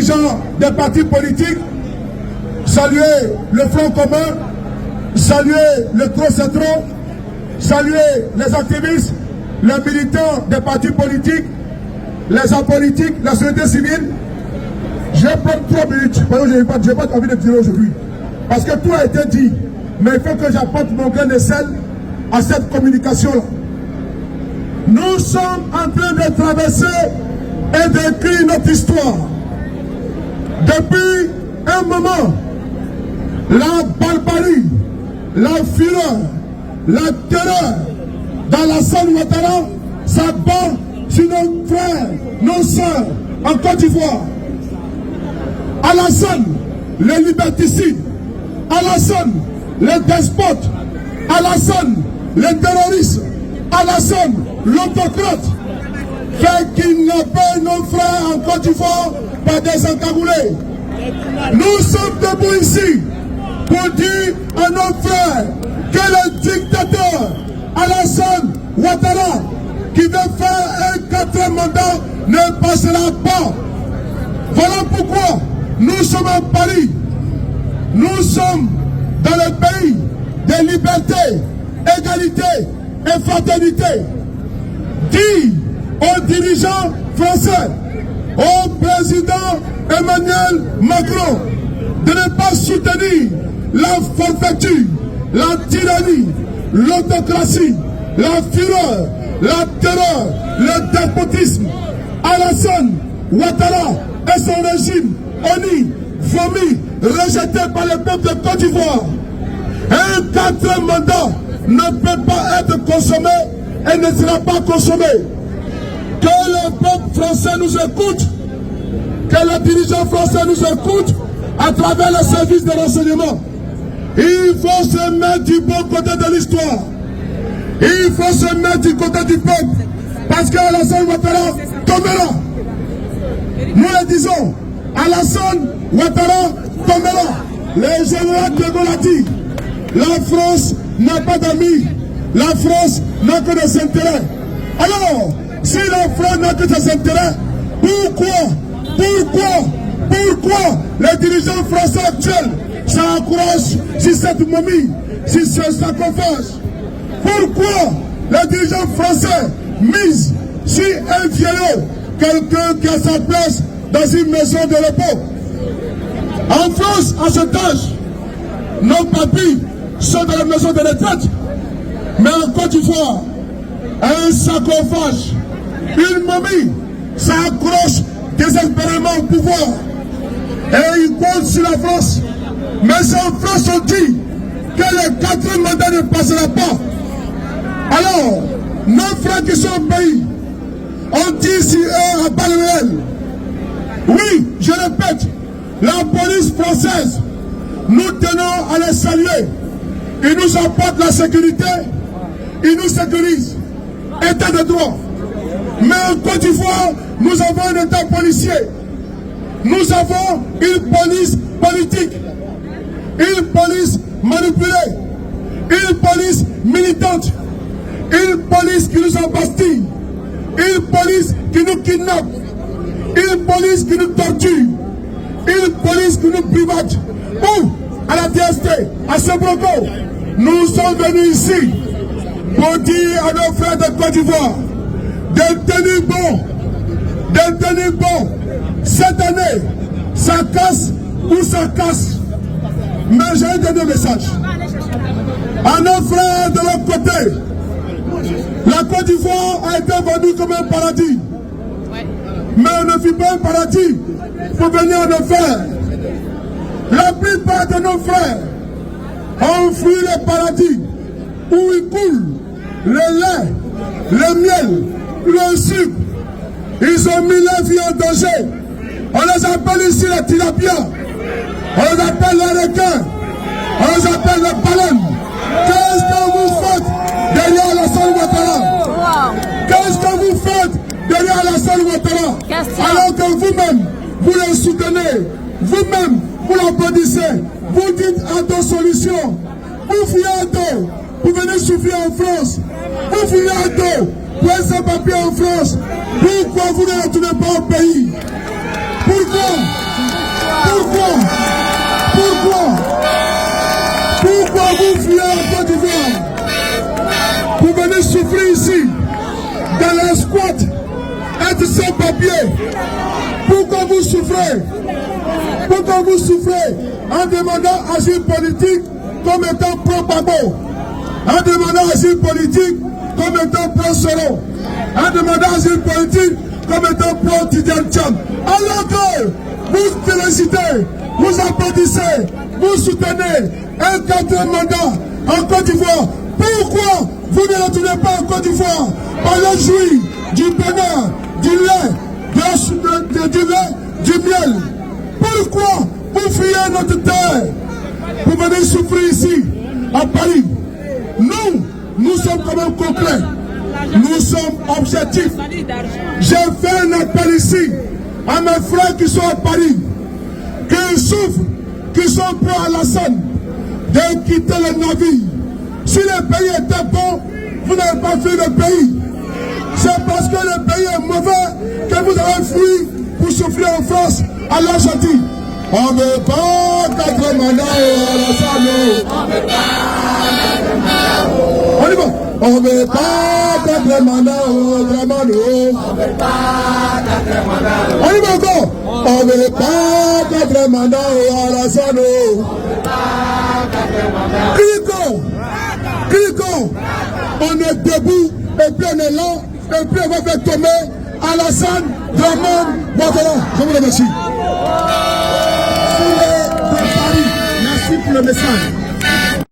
dirigeants des partis politiques, saluer le Front commun, saluer le Trocentron, saluer les activistes, les militants des partis politiques, les apolitiques, la société civile. Je vais prendre 3 minutes, parce que je n'ai pas envie de dire aujourd'hui. Parce que tout a été dit, mais il faut que j'apporte mon grain de sel à cette communication-là. Nous sommes en train de traverser et d'écrire notre histoire. Depuis un moment, la barbarie, la fureur, la terreur dans Alassane Ouattara s'abat sur nos frères, nos sœurs en Côte d'Ivoire. Alassane, les liberticides. Alassane, les despotes. Alassane, les terroristes. Alassane, l'autocrate. Fait kidnapper nos frères en Côte d'Ivoire par des encagoulés. Nous sommes debout ici pour dire à nos frères que le dictateur Alassane Ouattara, qui veut faire un 4e mandat, ne passera pas. Voilà pourquoi nous sommes à Paris. Nous sommes dans le pays de liberté, égalité et fraternité. Dis aux dirigeants français, au président Emmanuel Macron, de ne pas soutenir la forfaiture, la tyrannie, l'autocratie, la fureur, la terreur, le despotisme. Alassane Ouattara et son régime honni, vomi, rejeté par le peuple de Côte d'Ivoire. Un 4e mandat ne peut pas être consommé et ne sera pas consommé. Que le peuple français nous écoute, que les dirigeants français nous écoutent à travers les services de renseignement. Il faut se mettre du bon côté de l'histoire. Il faut se mettre du côté du peuple. Parce qu'Alassane Ouattara tombera. Nous le disons, Alassane Ouattara tombera. Le général de Gaulle a dit, la France n'a pas d'amis. La France n'a que des intérêts. Alors, si la France n'a que des intérêts, pourquoi les dirigeants français actuels s'accrochent sur cette momie, sur ce sarcophage? Pourquoi les dirigeants français misent sur un vieillot, quelqu'un qui a sa place dans une maison de repos? En France, à cet âge, nos papis sont dans la maison de retraite. Mais en Côte d'Ivoire, un sarcophage, une momie s'accroche désespérément au pouvoir. Et ils comptent sur la France. Mais en France, on dit que le 4e mandat ne passera pas. Alors, nos frères qui sont au pays, on dit si eux à balles réelles. Oui, je répète, la police française, nous tenons à les saluer. Ils nous apportent la sécurité, ils nous sécurisent. État de droit. Mais en Côte d'Ivoire, nous avons un état policier. Nous avons une police politique, une police manipulée, une police militante, une police qui nous embastille, une police qui nous kidnappe, une police qui nous torture, une police qui nous private. Ou à la DST, à ce bloco, nous sommes venus ici pour dire à nos frères de Côte d'Ivoire de tenir bon. Cette année, ça casse ou ça casse. Mais j'ai un dernier message. À nos frères de l'autre côté, la Côte d'Ivoire a été vendue comme un paradis. Mais on ne vit pas un paradis pour venir en enfer. La plupart de nos frères ont fui le paradis où il coule le lait, le miel, le sucre. Ils ont mis la vie en danger. On les appelle ici les tilapias. On les appelle les requins. On les appelle les baleines. Qu'est-ce que vous faites derrière Alassane Ouattara? Qu'est-ce que vous faites derrière Alassane Ouattara? Alors que vous-même, vous le soutenez. Vous-même, vous l'applaudissez. Vous dites à deux solutions. Vous fuyez à dos. Vous venez souffrir en France. Vous fuyez à dos. Vous êtes papier en France. Pourquoi vous ne retournez pas au pays? Pourquoi? pied. Pourquoi vous souffrez? Pourquoi vous souffrez en demandant asile politique comme étant pro-Babo, en demandant asile politique comme étant pro-Soro, en demandant asile politique comme étant pro-Tidiane Tcham, alors que vous félicitez, vous applaudissez, vous soutenez un 4e mandat en Côte d'Ivoire? Pourquoi vous ne retournez pas en Côte d'Ivoire pour aller jouir du bonheur, du lait, du miel? Pourquoi vous fuyez notre terre pour venir souffrir ici, à Paris? Nous sommes quand même concrets. Nous sommes objectifs. J'ai fait un appel ici à mes frères qui sont à Paris, qui souffrent, qui sont pour Alassane, de quitter le navire. Si le pays était bon, vous n'avez pas fui le pays. C'est parce que le pays est mauvais que vous avez fui pour souffrir en France, à l'Argentine. On ne veut pas 4 mandats à Alassane. On y va. On ne veut pas 4 mandats au Dramano. On ne veut pas 4 mandats. On y va encore. On ne veut pas 4 mandats au Alassane. On ne veut pas 4 mandats. Cliquons. On est debout et puis on est là et puis on va faire tomber Alassane, Dramane, Ouattara. Je vous remercie. De Paris, merci pour le message.